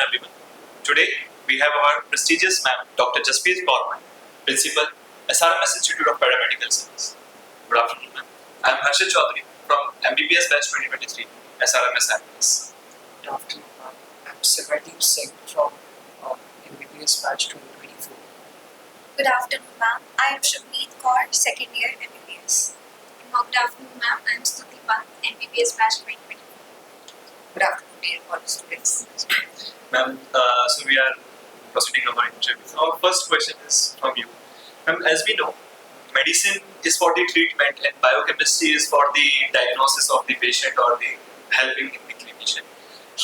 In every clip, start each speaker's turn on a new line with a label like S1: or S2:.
S1: everyone. Today we have our prestigious ma'am, Dr. Jasprit Kaur, Principal, SRMS Institute of Paramedical Science. Good afternoon, ma'am. I am Harshit Chaudhary from MBBS Batch 2023, SRMS Analyst.
S2: Good afternoon, ma'am. I'm Sivadeep Singh from MBBS Batch 2024.
S3: Good afternoon, ma'am. I am Shubneet Kaur, second year MBBS. Good afternoon, ma'am. I am Stuti Pant, MBBS Batch 2024.
S2: Good afternoon, dear all students.
S1: Ma'am, so we are proceeding our interview. Our first question is from you. Ma'am, as we know, medicine is for the treatment and biochemistry is for the diagnosis of the patient or the helping in the clinician.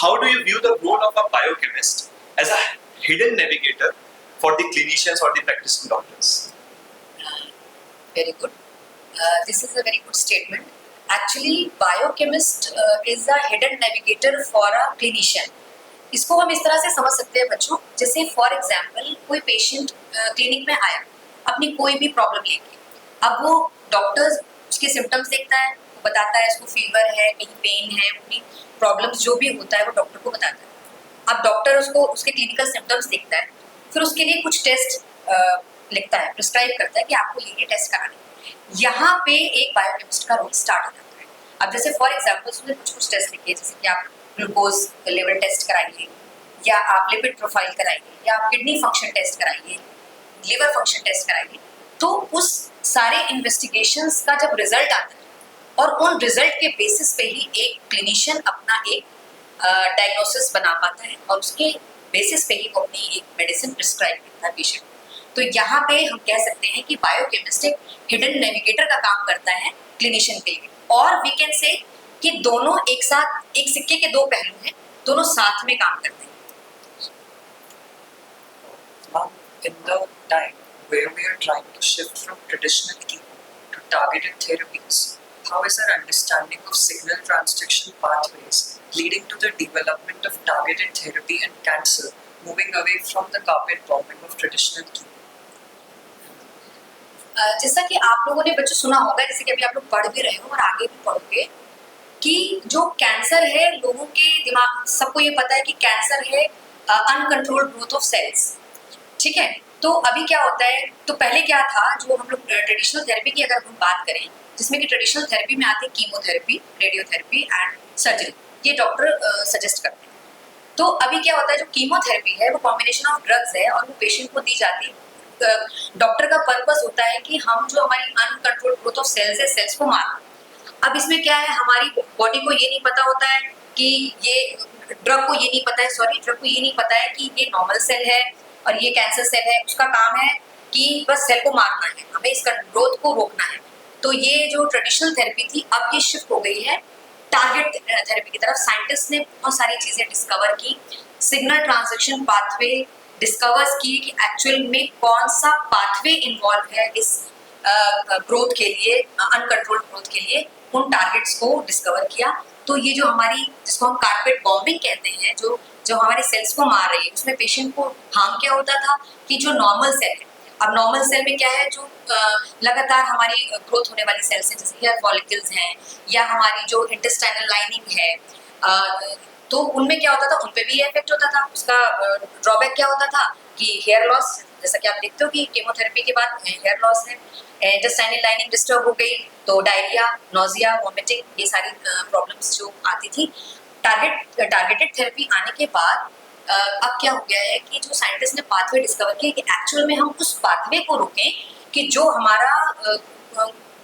S1: How do you view the role of a biochemist as a hidden navigator for the clinicians or the practicing doctors?
S4: Very good. This is a very good statement. Actually, biochemist is a hidden navigator for a clinician. इसको हम इस तरह से समझ सकते हैं बच्चों, जैसे फॉर एग्जाम्पल कोई पेशेंट क्लिनिक में आया अपनी कोई भी प्रॉब्लम लेके, अब वो डॉक्टर्स उसके सिम्टम्स देखता है, वो बताता है इसको फीवर है, कहीं पेन है, अपनी प्रॉब्लम्स जो भी होता है वो डॉक्टर को बताता है। अब डॉक्टर उसको उसके क्लिनिकल सिम्टम्स देखता है, फिर उसके लिए कुछ टेस्ट लिखता है, प्रिस्क्राइब करता है कि आपको ये टेस्ट कराना है। यहाँ पे एक बायोकेमिस्ट का रोल स्टार्ट हो जाता है। अब जैसे फॉर एग्जाम्पल उसने कुछ टेस्ट लिखे, जैसे कि आप ग्लूकोज लेवल टेस्ट कराइए, या आप लिपिड प्रोफाइल कराइए, या आप किडनी फंक्शन टेस्ट कराइए, लिवर फंक्शन टेस्ट कराइए, तो उस सारे इन्वेस्टिगेशंस का जब रिजल्ट आता है और उन रिजल्ट के बेसिस पे ही एक क्लिनिशियन अपना एक डायग्नोसिस बना पाता है और उसके बेसिस पे ही वो अपनी एक मेडिसिन प्रिस्क्राइब करता है पेशेंट को। तो यहाँ पे हम कह सकते हैं कि बायोकेमिस्ट एक हिडन नेविगेटर का काम करता है क्लिनिशियन के लिए, और वी कैन से कि दोनों एक साथ, एक सिक्के के दो पहलू हैं, दोनों साथ में काम करते हैं।
S2: Ma'am, in the time where we are trying to shift from traditional chemo to targeted therapies, how is our understanding of signal transduction pathways leading to the development of targeted therapy and cancer, moving away from the carpet bombing of traditional chemo?
S4: जैसा कि आप लोगों ने बच्चों सुना होगा, जैसे कि अभी आप लोग पढ़ भी रहे हो और आगे भी पढ़ोगे, कि जो कैंसर है लोगों के दिमाग, सबको ये पता है कि कैंसर है अनकंट्रोल्ड ग्रोथ ऑफ सेल्स, ठीक है। तो अभी क्या होता है, तो पहले क्या था, जो हम लोग ट्रेडिशनल थेरेपी की अगर हम बात करें, जिसमें कि ट्रेडिशनल थेरेपी में आती है कीमोथेरेपी, रेडियोथेरेपी एंड सर्जरी, ये डॉक्टर सजेस्ट करते हैं। तो अभी क्या होता है, जो कीमोथेरेपी है वो कॉम्बिनेशन ऑफ ड्रग्स है और वो पेशेंट को दी जाती है। डॉक्टर का पर्पस होता है कि हम जो हमारी अनकंट्रोल्ड ग्रोथ ऑफ सेल्स है, सेल्स को मारना। अब इसमें क्या है, हमारी बॉडी को ये नहीं पता होता है कि ये ड्रग को ये नहीं पता है कि ये नॉर्मल सेल है और ये कैंसर सेल है। उसका काम है कि बस सेल को मारना है, हमें इसका ग्रोथ को रोकना है। तो ये जो ट्रेडिशनल थेरेपी थी, अब ये शिफ्ट हो गई है टारगेट थेरेपी की तरफ। साइंटिस्ट ने बहुत सारी चीजें डिस्कवर की, सिग्नल ट्रांसडक्शन पाथवे डिस्कवर्स की कि एक्चुअल में कौन सा पाथवे इन्वॉल्व है इस ग्रोथ के लिए, अनकंट्रोल्ड ग्रोथ के लिए, उन टारगेट्स को डिस्कवर किया। तो ये जो हमारी, जिसको हम कारपेट बॉम्बिंग कहते हैं, जो हमारे सेल्स को मार रही है, उसमें पेशेंट को हार्म क्या होता था कि जो नॉर्मल सेल है, अब नॉर्मल सेल में क्या है, जो लगातार हमारी ग्रोथ होने वाली सेल्स हैं, जैसे हेयर फॉलिकल्स हैं या हमारी जो इंटेस्टाइनल लाइनिंग है, तो उनमें क्या होता था, उन पे भी इफेक्ट होता था। उसका ड्रॉबैक क्या होता था कि हेयर लॉस, जैसा कि आप देखते हो कि कीमोथेरेपी के बाद हेयर लॉस है, इंटेस्टाइनल लाइनिंग डिस्टर्ब हो गई तो डायरिया, नोजिया, वॉमिटिंग, ये सारी प्रॉब्लम्स जो आती थी। टारगेटेड थेरेपी आने के बाद अब क्या हो गया है कि जो साइंटिस्ट ने पाथवे डिस्कवर किया कि एक्चुअल में हम उस पाथवे को रोकें कि जो हमारा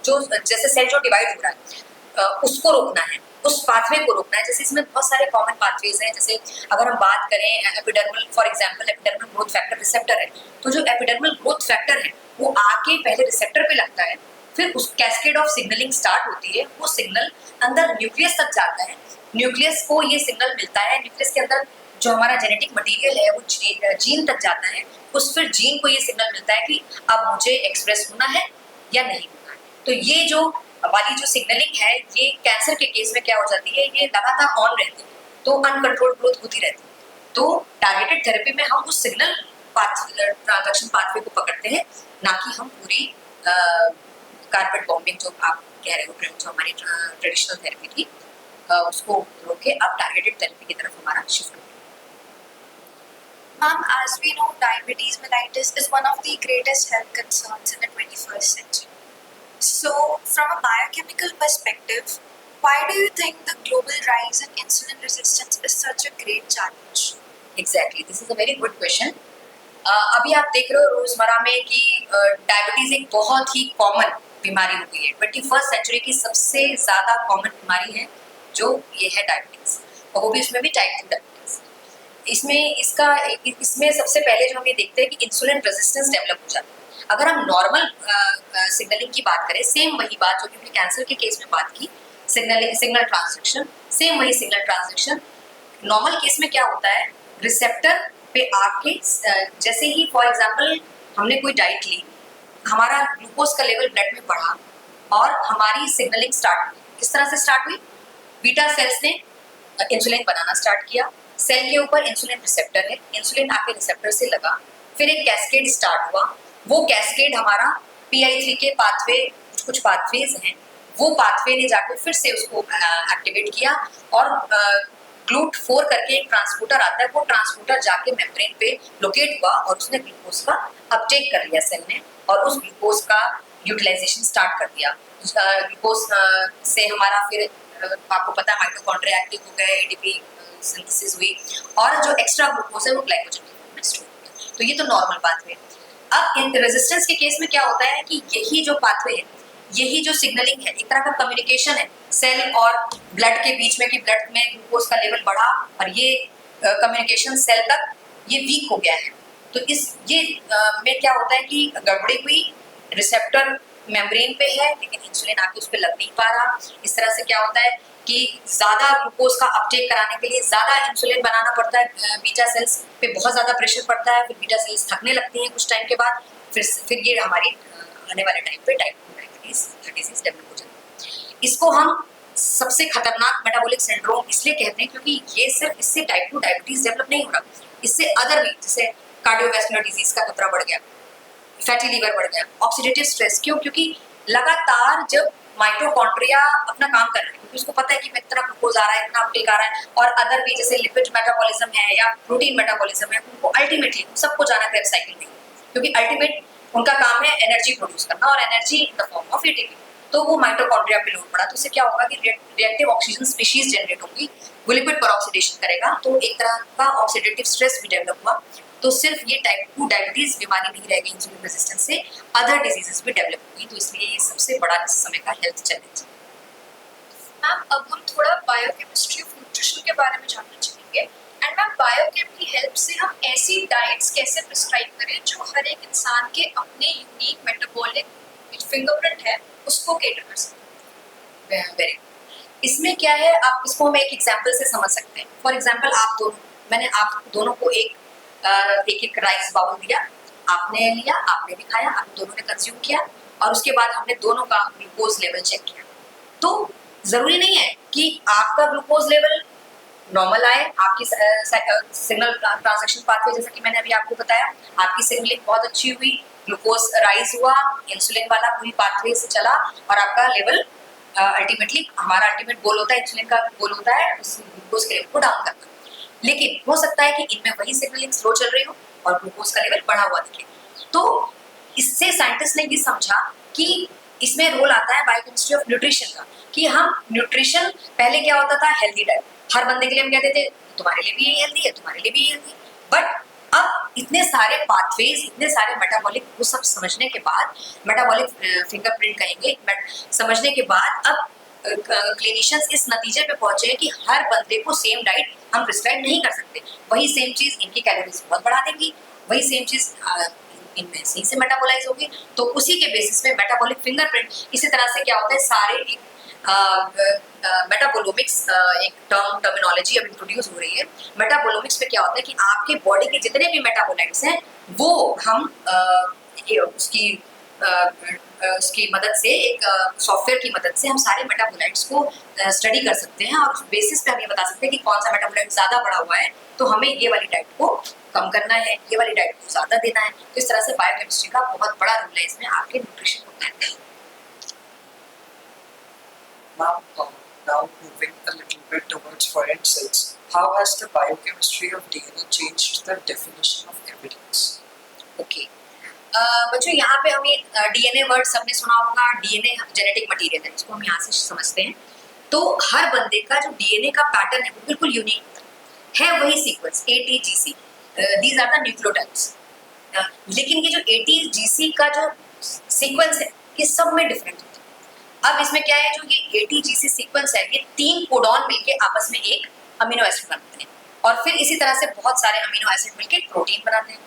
S4: जो जैसे सेल जो डिवाइड हो रहा है उसको रोकना है, उस पाथवे को रोकना है। जैसे इसमें बहुत सारे कॉमन पाथवेज हैं, जैसे अगर हम बात करें epidermal, for example epidermal growth factor receptor है, तो जो एपिडर्मल ग्रोथ फैक्टर है वो आके पहले रिसेप्टर पे लगता है, फिर उस कैस्केड ऑफ सिग्नलिंग स्टार्ट होती है, वो सिग्नल अंदर न्यूक्लियस तक जाता है, न्यूक्लियस को ये सिग्नल मिलता है, न्यूक्लियस के अंदर जो हमारा जेनेटिक मटेरियल है वो जीन तक जाता है, उस फिर जीन को ये सिग्नल मिलता है कि अब मुझे एक्सप्रेस होना है या नहीं होना है। तो ये जो वाली जो सिग्नलिंग है, ये कैंसर के केस में क्या हो जाती है, ये लगातार ऑन रहती है, तो अनकंट्रोल्ड ग्रोथ होती रहती है। तो टारगेटेड थेरेपी में हम उस सिग्नल ट्रांसडक्शन पाथवे को पकड़ते हैं, ना कि हम पूरी कारपेट बॉम्बिंग जो आप कह रहे हो, जो हमारी ट्रेडिशनल थेरेपी थी, उसको रोके अब टारगेटेड थेरेपी की तरफ हमारा शिफ्ट हो गया।
S3: Ma'am, as we know, diabetes mellitus is one of the greatest health concerns in the 21st century. So, from a biochemical perspective, why do you think the global rise in insulin resistance is such a great challenge?
S4: Exactly, this is a very good question. अभी आप देख रहे हो रोजमर्रा में कि diabetes एक बहुत ही कॉमन बीमारी हो गई है। 21st सेंचुरी की सबसे ज्यादा कॉमन बीमारी है जो ये है डायबिटीज, और वो भी इसमें भी टाइप 2 डायबिटीज। इसमें सबसे पहले जो हम ये देखते हैं कि इंसुलिन रेजिस्टेंस डेवलप हो जाता है। अगर हम नॉर्मल सिग्नलिंग की बात करें, सेम वही बात जो कि कैंसर के केस में बात की, सिग्नल ट्रांसडक्शन, सेम वही सिग्नल ट्रांसडक्शन। नॉर्मल केस में क्या होता है, रिसेप्टर पे आके जैसे ही फॉर एग्जांपल हमने कोई डाइट ली, हमारा ग्लूकोज का लेवल ब्लड में बढ़ा और हमारी सिग्नलिंग स्टार्ट हुई। किस तरह से स्टार्ट हुई? बीटा सेल्स ने इंसुलिन बनाना स्टार्ट किया, सेल के ऊपर इंसुलिन रिसेप्टर है, इंसुलिन आके रिसेप्टर से लगा, फिर एक कैस्केड स्टार्ट हुआ। वो कैस्केड हमारा PI3 के पाथवे, कुछ पाथवेज हैं, वो पाथवे ने जाके फिर से उसको एक्टिवेट किया और GLUT4 करके एक ट्रांसपोर्टर आता है, वो ट्रांसपोर्टर जाके मेम्ब्रेन पे लोकेट हुआ और उसने ग्लूकोज का अपटेक कर लिया सेल ने, और उस ग्लूकोज का यूटिलाइजेशन स्टार्ट कर दिया। ग्लूकोज से हमारा फिर आपको पता है माइटोकॉन्ड्रिया एक्टिव हो गए, ADP सिंथेसिस हुई, और जो एक्स्ट्रा ग्लूकोज है वो ग्लाइकोजन के फॉर्म में स्टोर हो गया। तो ये तो नॉर्मल पाथवे है। अब इन रेजिस्टेंस के केस में क्या होता है कि यही जो पाथवे है, यही जो सिग्नलिंग है, एक तरह का कम्युनिकेशन है सेल और ब्लड के बीच में, कि ब्लड में ग्लूकोज का लेवल बढ़ा और ये कम्युनिकेशन सेल तक ये वीक हो गया है। तो में क्या होता है कि गड़बड़ी हुई, रिसेप्टर मेम्ब्रेन पे है लेकिन इंसुलिन आके उस पर लग नहीं पा रहा। इस तरह से क्या होता है कि ज्यादा ग्लूकोज का अपटेक कराने के लिए ज्यादा इंसुलिन बनाना पड़ता है, बीटा सेल्स पे बहुत ज्यादा प्रेशर पड़ता है, फिर बीटा सेल्स थकने लगती हैं कुछ टाइम के बाद, फिर ये हमारी आने वाले टाइम पे टाइप 2 डायबिटीज डेवलप हो जाती है। इसको हम सबसे खतरनाक मेटाबॉलिक सिंड्रोम इसलिए कहते हैं क्योंकि ये सिर्फ इससे टाइप 2 डायबिटीज डेवलप नहीं हो रहा, इससे अदर भी जैसे कार्डियोवैस्कुलर डिजीज का खतरा बढ़ गया, फैटी लीवर बढ़ गया, ऑक्सीडेटिव स्ट्रेस। क्यों? क्योंकि लगातार जब माइटोकॉन्ड्रिया अपना काम कर रहे हैं, क्योंकि उसको पता है कि इतना ग्लूकोज आ रहा है, इतना अपटेक आ रहा है, और अदर भी जैसे लिपिड मेटाबॉलिज्म है या प्रोटीन मेटाबॉलिज्म है, उनको अल्टीमेटली सबको जाना क्रेब साइकिल नहीं, क्योंकि अल्टीमेट उनका काम है एनर्जी प्रोड्यूस करना, और energy in the form of ATP। तो वो माइटोकॉन्ड्रिया पे लोड पड़ा तो उससे क्या होगा कि रिएक्टिव ऑक्सीजन स्पीशीज जनरेट होंगी, वो लिपिड पर ऑक्सीडेशन करेगा, तो एक तरह का ऑक्सीडेटिव स्ट्रेस भी डेवलप हुआ। तो सिर्फ ये टाइप 2 डायबिटीज बीमारी नहीं रहेगी इंसुलिन रेजिस्टेंस से, अदर डिजीजेस भी डेवलप होगी। तो इसलिए ये सबसे बड़ा इस समय का हेल्थ चैलेंज है।
S3: मैम, अब हम थोड़ा बायोकेमिस्ट्री ऑफ न्यूट्रिशन के बारे में जानना चाहेंगे। एंड मैम, बायोकेम की हेल्प से हम ऐसी डाइट्स कैसे प्रिस्क्राइब करें जो हर एक इंसान के अपने यूनिक मेटाबॉलिक फिंगरप्रिंट है उसको कैटर कर सकें।
S4: Very good. इसमें क्या है, आप इसको हम एक एग्जांपल से समझ सकते हैं। फॉर एग्जांपल मैंने आप दोनों को एक राइस बाउल दिया, आपने लिया, आपने भी खाया, आप दोनों ने कंज्यूम किया, और उसके बाद हमने दोनों का ग्लूकोज लेवल चेक किया। तो जरूरी नहीं है कि आपका ग्लूकोज लेवल नॉर्मल आए, आपकी सिग्नल ट्रांसडक्शन पाथवे जैसा कि मैंने अभी आपको बताया, आपकी सिग्नलिंग बहुत अच्छी हुई, ग्लूकोज राइज हुआ, इंसुलिन वाला पूरी पाथवे से चला, और आपका लेवल अल्टीमेटली, हमारा अल्टीमेट गोल होता है, इंसुलिन का गोल होता है उस ग्लूकोज के लेवल को डाउन करना। लेकिन हो सकता है कि इनमें वही सिग्नलिंग स्लो चल रही हो और ग्लूकोज का लेवल बढ़ा हुआ दिखे। तो इससे साइंटिस्ट ने ये समझा कि इसमें रोल आता है बायोकेमिस्ट्री ऑफ न्यूट्रिशन का, कि हम न्यूट्रिशन, पहले क्या होता था, हेल्दी डाइट, हर बंदे के लिए हम कहते थे तुम्हारे लिए भी ये हेल्दी है, तुम्हारे लिए भी ये हेल्दी है। बट अब इतने सारे पाथवेज, इतने सारे मेटाबॉलिक, वो सब समझने के बाद, मेटाबॉलिक फिंगरप्रिंट कहेंगे, समझने के बाद अब क्लिनिशियंस इस नतीजे पे पहुंचे कि हर बंदे को सेम डाइट हम प्रिस्क्राइब नहीं कर सकते। वही सेम चीज इनकी कैलोरीज बहुत बढ़ा देंगी, वही सेम चीज इनमें सही से मेटाबोलाइज होगी। तो उसी के बेसिस पे मेटाबॉलिक फिंगरप्रिंट, इसी तरह से क्या होता है, सारे मेटाबोलोमिक्स एक टर्मिनोलॉजी अब इंट्रोड्यूस हो रही है। मेटाबोलोमिक्स में क्या होता है कि आपके बॉडी के जितने भी मेटाबोलाइट्स हैं वो हम उसकी मदद से, एक सॉफ्टवेयर की मदद से हम सारे मेटाबोलाइट्स को स्टडी कर सकते हैं, और उस बेसिस पे हम ये बता सकते हैं कि कौन सा मेटाबोलाइट ज्यादा बढ़ा हुआ है तो हमें ये वाली डाइट को कम करना है, ये वाली डाइट को ज्यादा देना है। तो इस तरह से बायोकेमिस्ट्री का बहुत बड़ा रोल है इसमें आपके न्यूट्रिशन को प्लान करने में।
S2: now moving a little bit towards forensics, how has the biochemistry of DNA changed the definition of evidence?
S4: Okay बच्चों, यहाँ पे हमें डीएनए वर्ड सबने सुना होगा। डीएनए जेनेटिक मटेरियल है, इसको हम यहाँ से समझते हैं। तो हर बंदे का जो डीएनए का पैटर्न है वो बिल्कुल यूनिक है, वही sequence ATGC, these are the nucleotides. लेकिन ये जो ATGC का जो सीक्वेंस है ये सब में डिफरेंट होता है। अब इसमें क्या है, जो ये ATGC सीक्वेंस है ये 3 कोडॉन मिलके आपस में एक अमीनो एसिड बनाते हैं और फिर इसी तरह से बहुत सारे अमीनो एसिड मिलके प्रोटीन बनाते हैं।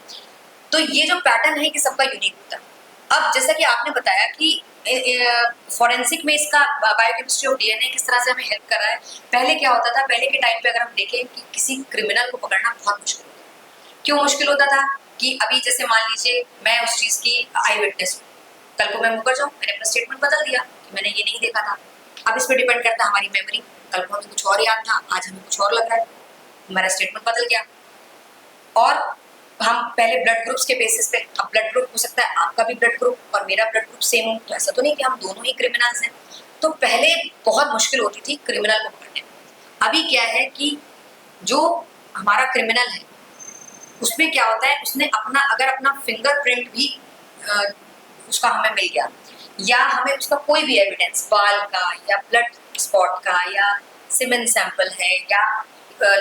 S4: तो ये जो पैटर्न है कि सबका यूनिक होता है। अब जैसा कि आपने बताया कि फॉरेंसिक में इसका बायोकेमिस्ट्री ऑफ डीएनए किस तरह से हमें हेल्प कर रहा है। पहले क्या होता था, पहले के टाइम पे अगर हम देखें कि किसी क्रिमिनल को पकड़ना बहुत मुश्किल होता था। क्यों मुश्किल होता था कि अभी जैसे मान लीजिए मैं उस चीज की आई विटनेस हूँ, कल को मैं मुकर जाऊँ, मैंने अपना स्टेटमेंट बदल दिया कि मैंने ये नहीं देखा था। अब इस पर डिपेंड करता है हमारी मेमोरी, कल को हमें कुछ और याद था, आज हमें कुछ और लग रहा है, हमारा स्टेटमेंट बदल गया। और हम पहले ब्लड ग्रुप्स के बेसिस पे, अब ब्लड ग्रुप हो सकता है आपका भी ब्लड ग्रुप और मेरा ब्लड ग्रुप सेम हो, तो ऐसा तो नहीं कि हम दोनों ही क्रिमिनल्स हैं। तो पहले बहुत मुश्किल होती थी क्रिमिनल को पकड़ने। अभी क्या है कि जो हमारा क्रिमिनल है उसमें क्या होता है, उसने अपना अगर अपना फिंगरप्रिंट भी उसका हमें मिल गया, या हमें उसका कोई भी एविडेंस बाल का या ब्लड स्पॉट का या सीमेन सैंपल है या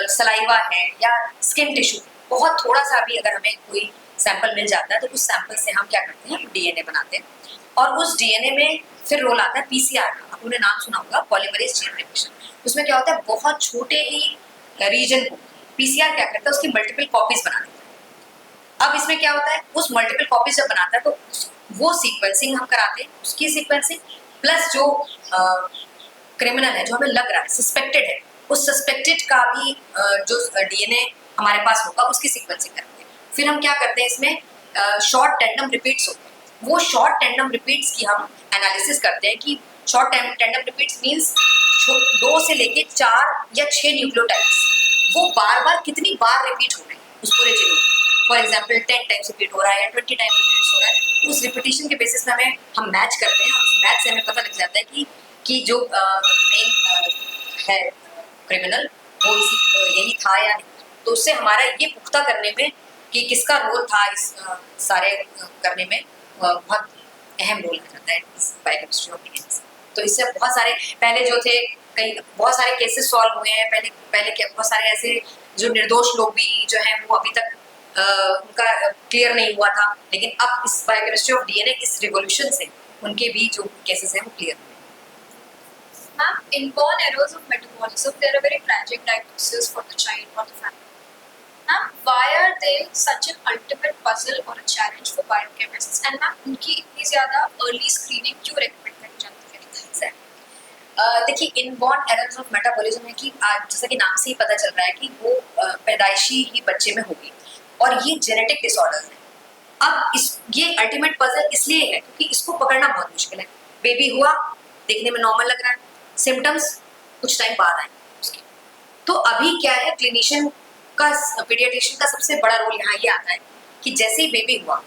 S4: सलाइवा है या स्किन टिश्यू, बहुत थोड़ा सा भी अगर हमें कोई सैंपल मिल जाता है तो उस सैंपल से हम क्या करते हैं, डीएनए बनाते हैं। और उस डीएनए में फिर रोल आता है पीसीआर का, आपने नाम सुना होगा, पॉलीमरेज चेन रिएक्शन। उसमें क्या होता है, बहुत छोटे ही रीजन को पीसीआर क्या करता है, उसकी मल्टीपल कॉपीज बना देता है। अब इसमें क्या होता है, उस मल्टीपल कॉपीज जब बनाता है तो वो सीक्वेंसिंग हम कराते हैं, उसकी सीक्वेंसिंग प्लस जो क्रिमिनल है, जो हमें लग रहा है सस्पेक्टेड है, उस सस्पेक्टेड का भी जो डीएनए हमारे पास होगा उसकी सीक्वेंसिंग करते हैं। फिर हम क्या करते हैं, इसमें शॉर्ट टैंडम रिपीट्स होते हैं, वो शॉर्ट टैंडम रिपीट्स की हम एनालिसिस करते हैं कि शॉर्ट टैंडम रिपीट्स मींस 2 से लेके 4 या 6 न्यूक्लियोटाइड्स वो बार बार कितनी बार रिपीट हो रहे हैं उस पूरे genome. For example 10 times repeat हो रहा है या 20 टाइम्स रिपीट हो रहा है, उस रिपीटिशन के बेसिस पे हम मैच करते हैं और उस मैच से हमें पता लग जाता है कि जो मेन है क्रिमिनल वो यही था या नहीं। तो उससे हमारा ये पुख्ता करने में कि किसका रोल था इस सारे करने में बहुत अहम रोल आ जाता है इस बायोकेमिस्ट्री ऑफ डीएनए से। तो इससे बहुत सारे पहले जो थे कई बहुत सारे केसेस सॉल्व हुए हैं। पहले के बहुत सारे ऐसे जो निर्दोष लोग भी जो हैं वो अभी तक उनका क्लियर नहीं हुआ था, लेकिन अब इस बायोकेमिस्ट्री ऑफ डीएनए इस रिवोल्यूशन से उनके भी जो केसेस हैं वो क्लियर हुए।
S3: Ma'am, inborn errors of metabolism, they are a very tragic diagnosis for the child or the family. Ma'am, why are they such an ultimate puzzle or a challenge for biochemists? And ma'am, उनकी इतनी ज़्यादा early screening क्यों recommend करी जाती है?
S4: देखिए, inborn errors of metabolism है कि जैसा कि नाम से ही पता चल रहा है कि वो पैदाइशी ही बच्चे में होगी और ये जेनेटिक डिसऑर्डर्स है। अब ये अल्टीमेट पजल इसलिए है क्योंकि इसको पकड़ना बहुत मुश्किल है। बेबी हुआ, देखने में नॉर्मल लग रहा है, सिम्टम्स कुछ टाइम बाद आए उसके। तो अभी क्या है, क्लिनिशियन का, पीडियाट्रिशियन का सबसे बड़ा रोल यहाँ ये आता है कि जैसे ही बेबी हुआ,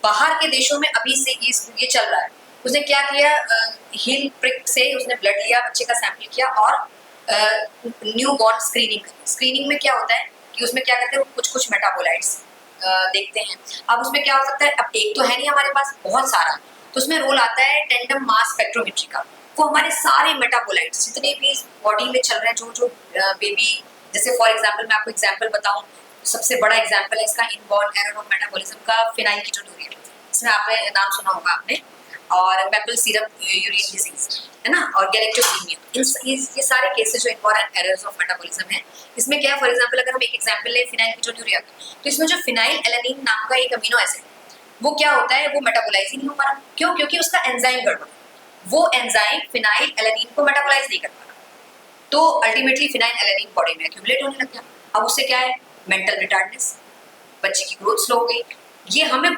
S4: बाहर के देशों में अभी से ये चल रहा है, उसने क्या किया, हील प्रिक से उसने ब्लड लिया, बच्चे का सैंपल किया और न्यू बॉर्न स्क्रीनिंग करी। स्क्रीनिंग में क्या होता है कि उसमें क्या करते हैं, कुछ मेटाबोलाइट्स देखते हैं। अब उसमें क्या हो सकता है, अब एक तो है नहीं हमारे पास, बहुत सारा, तो उसमें रोल आता है टेंडम मास स्पेक्ट्रोमेट्री का। वो हमारे सारे मेटाबोलाइट्स जितने भी बॉडी में चल रहे हैं, जो बेबी, जैसे फॉर एग्जांपल मैं आपको एग्जांपल बताऊं, सबसे बड़ा एग्जांपल है इसका इनबॉर्न एरर ऑफ मेटाबॉलिज्म का फेनाइलकीटोनुरिया। इसमें आपने नाम सुना होगा आपने, और मैपल सीरम यूरिन डिजीज है ना, और गैलेक्टोसीमिया, ये सारे केसेस जो इनबॉर्न एरर्स ऑफ मेटाबॉलिज्म है। इसमें क्या है, फॉर एग्जांपल अगर हम एक एग्जांपल ले फेनाइलकीटोनुरिया, तो इसमें जो फिनाइल एलेनिन नाम का एक अमीनो एसिड, वो क्या होता है, वो मेटाबोलाइज ही नहीं हो पा रहा। क्यों? क्योंकि उसका एंजाइम गड़बड़, वो एंजाइम फिनाइल एलेनिन को मेटाबोलाइज नहीं कर पा रहा। तो अल्टीमेटली फिनाइल एलेनिन बॉडी में एक्यूमुलेट होने लग गया। अब उससे क्या है, मेंटल रिटार्डनेस, बच्चे की ग्रोथ स्लो हो गई। ये हमें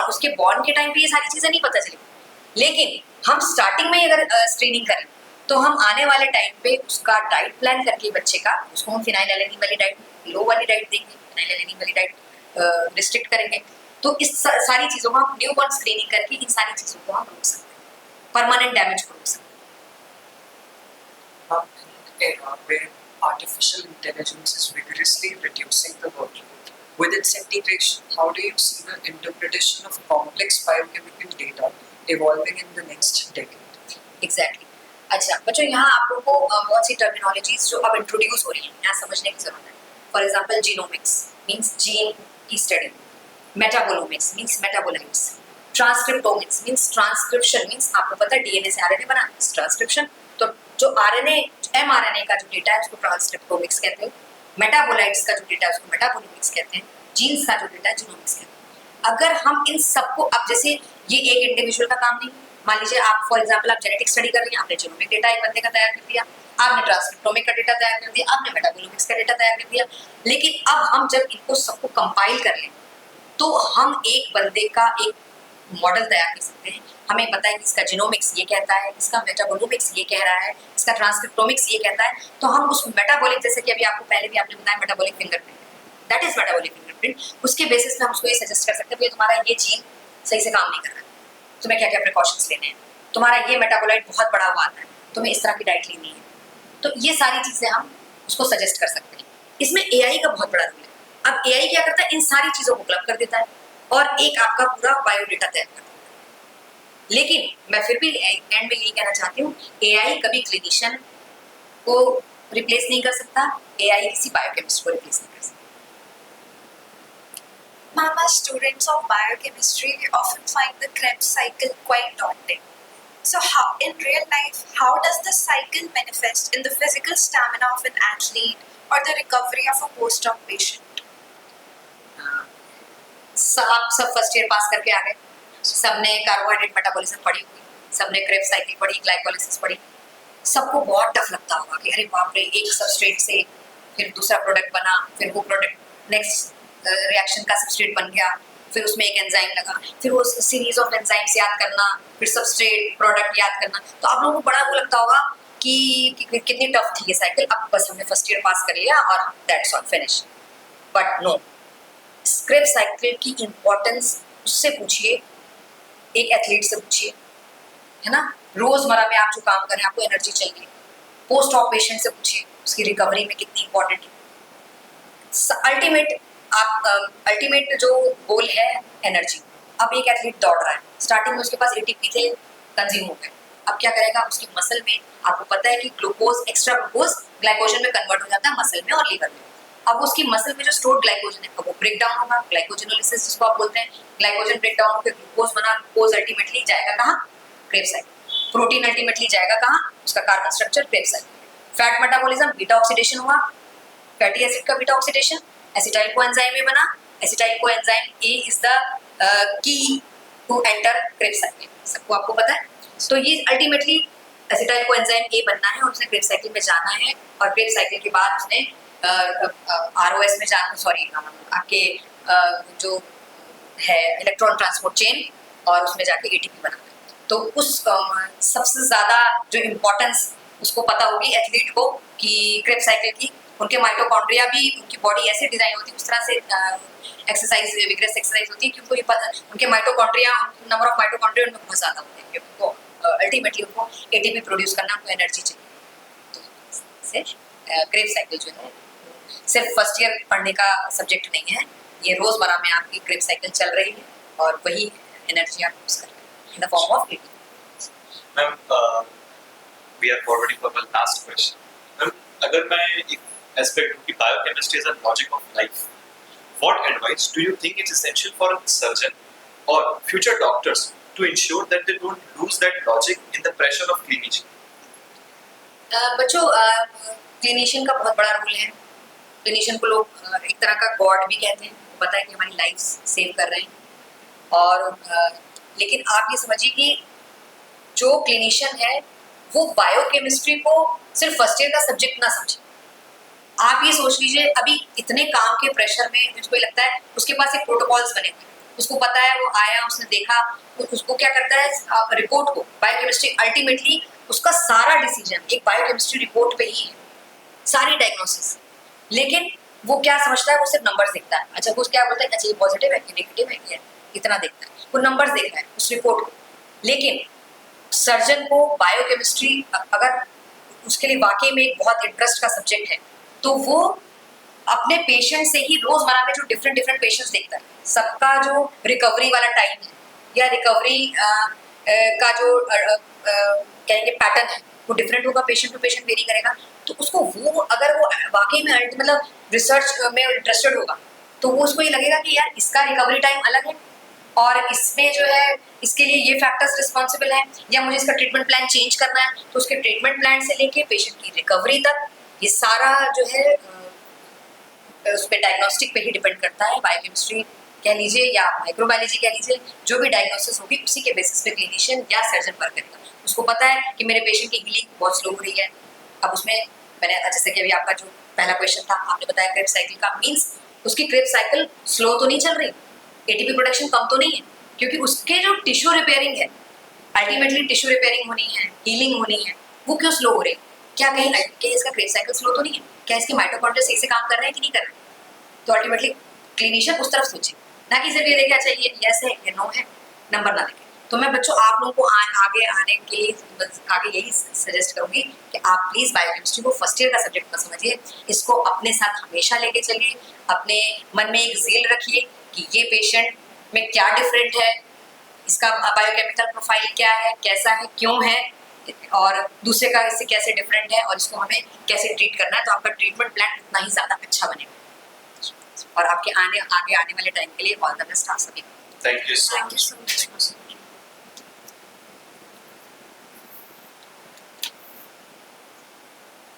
S4: उसके बॉर्न के टाइम पे ये सारी चीजें नहीं पता चली, लेकिन हम स्टार्टिंग में अगर स्क्रीनिंग करें तो हम आने वाले टाइम पे उसका डाइट प्लान करके बच्चे का, उसको हम फिनाइल एलेनिन वाली डाइट, लो वाली डाइट देंगे, फिनाइल एलेनिन वाली डाइट रिस्ट्रिक्ट करेंगे। तो इस सारी चीजों को हम न्यू बॉर्न स्क्रीनिंग करके इन सारी चीजों को हम रोक सकते हैं, परमानेंट डैमेज को रोक सकते हैं।
S2: In an era where artificial intelligence is vigorously reducing the workload, with its integration, how do you see the interpretation of complex biochemical data evolving in the next decade?
S4: Exactly अच्छा बच्चों, यहाँ आप लोगों को बहुत सी टर्मिनोलॉजीज जो अब introduce हो रही है यहाँ समझने की जरूरत है. For example genomics means gene की study, metabolomics means metabolites, transcriptomics means transcription means आपको पता है डीएनए से आरएनए बना ट्रांसक्रिप्शन. तो जो आरएनए एमआरएनए का जो डेटा है उसको ट्रांसक्रिप्टोमिक्स कहते हैं, मेटाबोलाइट्स का जो डेटा है उसको मेटाबोलोमिक्स कहते हैं, जीन्स का जो डेटा है जीनोमिक्स कहते हैं. अगर हम इन सबको अब जैसे ये एक इंडिविजुअल का काम नहीं, मान लीजिए आप फॉर एग्जांपल आप जेनेटिक स्टडी कर रही हैं, आपने जीनोमिक डेटा एक बंदे का तैयार कर दिया, आपने ट्रांसक्रिप्टोमिक का डेटा तैयार कर दिया, आपने मेटाबोलोमिक्स का डेटा तैयार कर दिया. लेकिन अब हम जब इनको सबको कंपाइल कर लें तो हम एक बंदे का एक मॉडल तैयार कर सकते हैं. हमें पता है कि इसका जीनोमिक्स ये कहता है, इसका मेटाबोलोमिक्स ये कह रहा है, इसका ट्रांसक्रिप्टोमिक्स ये कहता है. तो हम उस मेटाबॉलिक, जैसे कि अभी आपको पहले भी आपने बताया metabolic fingerprint, that is metabolic fingerprint, उसके बेसिस पे हम उसको ये सजेस्ट कर सकते हैं कि तुम्हारा ये जीन सही से काम नहीं कर रहा है, तुम्हें क्या क्या प्रिकॉशंस लेने हैं, तुम्हारा ये मेटाबोलाइट बहुत बड़ा हुआ है, तुम्हें इस तरह की डाइट लेनी है. तो ये सारी चीजें हम उसको सजेस्ट कर सकते हैं. इसमें एआई का बहुत बड़ा रोल है. अब एआई क्या करता है, इन सारी चीजों को क्लब कर देता है और एक आपका पूरा बायोडेटा तैयार करता है. लेकिन मैं फिर भी एंड में यही कहना चाहती हूँ, एआई कभी क्लिनिशियन को रिप्लेस नहीं कर सकता, एआई किसी बायोकेमिस्ट को रिप्लेस नहीं कर सकता.
S3: Ma'am, as students of biochemistry, we often find the Krebs cycle quite daunting. So, in real life, how does the cycle manifest in the physical stamina of an athlete or the recovery of a post-op patient?
S4: सब first year पास करके आ गए, सबने carbohydrate metabolism पढ़ी हुई, सबने Krebs cycle पढ़ी, glycolysis पढ़ी. सबको बहुत टफ लगता होगा कि अरे बाप रे, एक सबस्ट्रेट से फिर दूसरा प्रोडक्ट बना, फिर वो प्रोडक्ट नेक्स्ट रिएक्शन का सबस्ट्रेट बन गया, फिर उसमें एक एंजाइम लगा, फिर वो सीरीज ऑफ एंजाइम्स याद करना, फिर सबस्ट्रेट प्रोडक्ट याद करना. तो आप लोगों को बड़ा वो लगता होगा कि कितनी टफ थी ये साइकिल. अब बस हमने फर्स्ट ईयर पास कर लिया और that's all finish. But no, Krebs cycle की इम्पोर्टेंस उससे पूछिए, एक एथलीट से पूछिए, है ना. रोजमर्रा में आप जो काम करें आपको एनर्जी चाहिए. पोस्ट ऑप पेशेंट से पूछिए उसकी रिकवरी में कितनी इंपॉर्टेंट है. अल्टीमेट जो गोल है एनर्जी. अब एक एथलीट दौड़ रहा है, स्टार्टिंग में उसके पास एटीपी थे, कंज्यूम हो गए. अब क्या करेगा, उसकी मसल में आपको पता है कि ग्लूकोज, एक्स्ट्रा ग्लूकोज ग्लाइकोजन में कन्वर्ट हो जाता है मसल में और लीवर में. अब उसकी मसल में जो स्टोर्ड ग्लाइकोजन है वो ब्रेक डाउन होगा, ग्लाइकोजेनोलिसिस जिसको आप बोलते हैं. ग्लाइकोजन ब्रेक डाउन होकर ग्लूकोज बना, ग्लूकोज अल्टीमेटली जाएगा कहाँ, क्रेब्स साइकिल. प्रोटीन अल्टीमेटली जाएगा कहाँ, उसका carbon structure Krebs cycle. Fat metabolism, beta oxidation हुआ, फैटी एसिड का बीटा ऑक्सीडेशन, एसिटाइल कोएंजाइम में बना. Acetyl coenzyme A is the key to enter Krebs cycle, सबको आपको पता है. तो ये अल्टीमेटली एसिटाइल कोएंजाइम ए बनना है और उसने क्रेब्स साइकिल में जाना है. और क्रेब्स साइकिल के बाद उसने आरओएस में जाना, सॉरी आपके जो है इलेक्ट्रॉन ट्रांसपोर्ट चेन, और उसमें जाके एटीपी बनाना. तो उस सबसे ज्यादा जो इम्पोर्टेंस उसको पता होगी एथलीट को कि क्रेब्स साइकिल की. उनके माइटोकॉन्ड्रिया भी, उनकी बॉडी ऐसे डिजाइन होती है, उस तरह से एक्सरसाइज, विग्रेस एक्सरसाइज होती है कि उनको ये पता, उनके माइटोकॉन्ड्रिया, नंबर ऑफ माइटोकॉन्ड्रिया उनमें बहुत ज्यादा होते हैं कि उनको अल्टीमेटली उनको एटीपी प्रोड्यूस करना, उनको एनर्जी चाहिए. तो क्रेब्स साइकिल जो है सिर्फ फर्स्ट ईयर पढ़ने का सब्जेक्ट नहीं है, ये रोजमर्रा में आपकी क्रेब्स साइकिल चल रही है और वही एनर्जी आप यूज कर रहे हैं in the form of ATP.
S1: Ma'am, we are forwarding for the last question. Ma'am, अगर मैं एक एस्पेक्ट की biochemistry is a logic of life, what advice do you think is essential for a surgeon or future doctors to ensure that they don't lose that logic in the pressure of clinician?
S4: बच्चों, clinician का बहुत बड़ा role है. Clinician को लोग एक तरह का गॉड भी कहते हैं. पता है कि हमारी लाइफ सेव कर रहे हैं. और लेकिन आप ये समझिए कि जो क्लिनिशियन है वो बायोकेमिस्ट्री को सिर्फ फर्स्ट ईयर का सब्जेक्ट ना समझे. आप ये सोच लीजिए, अभी इतने काम के प्रेशर में मुझको लगता है उसके पास एक प्रोटोकॉल्स बने हुए, उसको पता है, वो आया, उसने देखा, उसको क्या करता है, रिपोर्ट को बायोकेमिस्ट्री अल्टीमेटली उसका सारा डिसीजन एक बायोकेमिस्ट्री रिपोर्ट पे ही है, सारी डायग्नोसिस. लेकिन वो क्या समझता है, वो सिर्फ नंबर्स देखता है. अच्छा, वो क्या बोलता है, अच्छा ये पॉजिटिव है कि नेगेटिव है, क्या इतना देखता है, वो नंबर्स देख रहा है उस रिपोर्ट को. लेकिन सर्जन को बायोकेमिस्ट्री, अगर उसके लिए वाकई में एक बहुत इंटरेस्ट का सब्जेक्ट है, तो वो अपने पेशेंट से ही रोजमर्रा में जो डिफरेंट डिफरेंट पेशेंट्स देखता है, सबका जो रिकवरी वाला टाइम है या रिकवरी का जो कहेंगे पैटर्न है वो डिफरेंट होगा, पेशेंट टू पेशेंट वेरी करेगा। तो उसको वो अगर वो वाकई में मतलब रिसर्च में इंटरेस्टेड होगा तो वो उसको ये लगेगा कि यार इसका रिकवरी टाइम अलग है और इसमें जो है इसके लिए ये फैक्टर्स रिस्पॉन्सिबल हैं, या मुझे इसका ट्रीटमेंट प्लान चेंज करना है तो उसके ट्रीटमेंट प्लान से लेके पेशेंट की रिकवरी तक ये सारा जो है उस पर डायग्नोस्टिक पे ही डिपेंड करता है। बायोकेमिस्ट्री कह लीजिए या माइक्रोबायोलॉजी कह लीजिए, जो भी डायग्नोसिस होगी उसी के बेसिस पे क्लिनिशियन या सर्जन वर्क करेगा। उसको पता है कि मेरे पेशेंट की हीलिंग बहुत स्लो हो रही है। अब उसमें मैंने जैसे कि अभी आपका जो पहला क्वेश्चन था, आपने बताया क्रेब साइकिल का, मीन्स उसकी क्रेब साइकिल स्लो तो नहीं चल रही, एटीपी प्रोडक्शन कम तो नहीं है, क्योंकि उसके जो टिश्यू रिपेयरिंग है, अल्टीमेटली टिश्यू रिपेयरिंग होनी है, हीलिंग होनी है, वो क्यों स्लो हो रही है? क्या कहीं इसका क्रेब साइकिल स्लो तो नहीं है? क्या इसके माइटोकॉन्ड्रिया सही से काम कर रहे हैं कि नहीं कर रहे हैं? तो अल्टीमेटली क्लिनिशियन उस तरफ सोचे, ना कि सिर्फ ये देखे अच्छा ये यस है या नो है, नंबर ना देखे। तो मैं बच्चों आप लोगों को आगे आने के लिए आगे यही सजेस्ट करूंगी कि आप प्लीज बायोकेमिस्ट्री को फर्स्ट ईयर का सब्जेक्ट मत समझिए, इसको अपने साथ हमेशा लेके चलिए, अपने मन में एक ज़ील रखिए कि ये पेशेंट में क्या डिफरेंट है, इसका बायोकेमिकल प्रोफाइल क्या है, कैसा है, क्यों है, और दूसरे का इससे कैसे डिफरेंट है और इसको हमें कैसे ट्रीट करना है। तो आपका ट्रीटमेंट प्लान उतना ही ज़्यादा अच्छा बनेगा और आपके आगे आने वाले टाइम के लिए ऑल द बेस्ट आप सभी।
S1: Thank you so
S3: Thank you
S1: much.
S3: so much.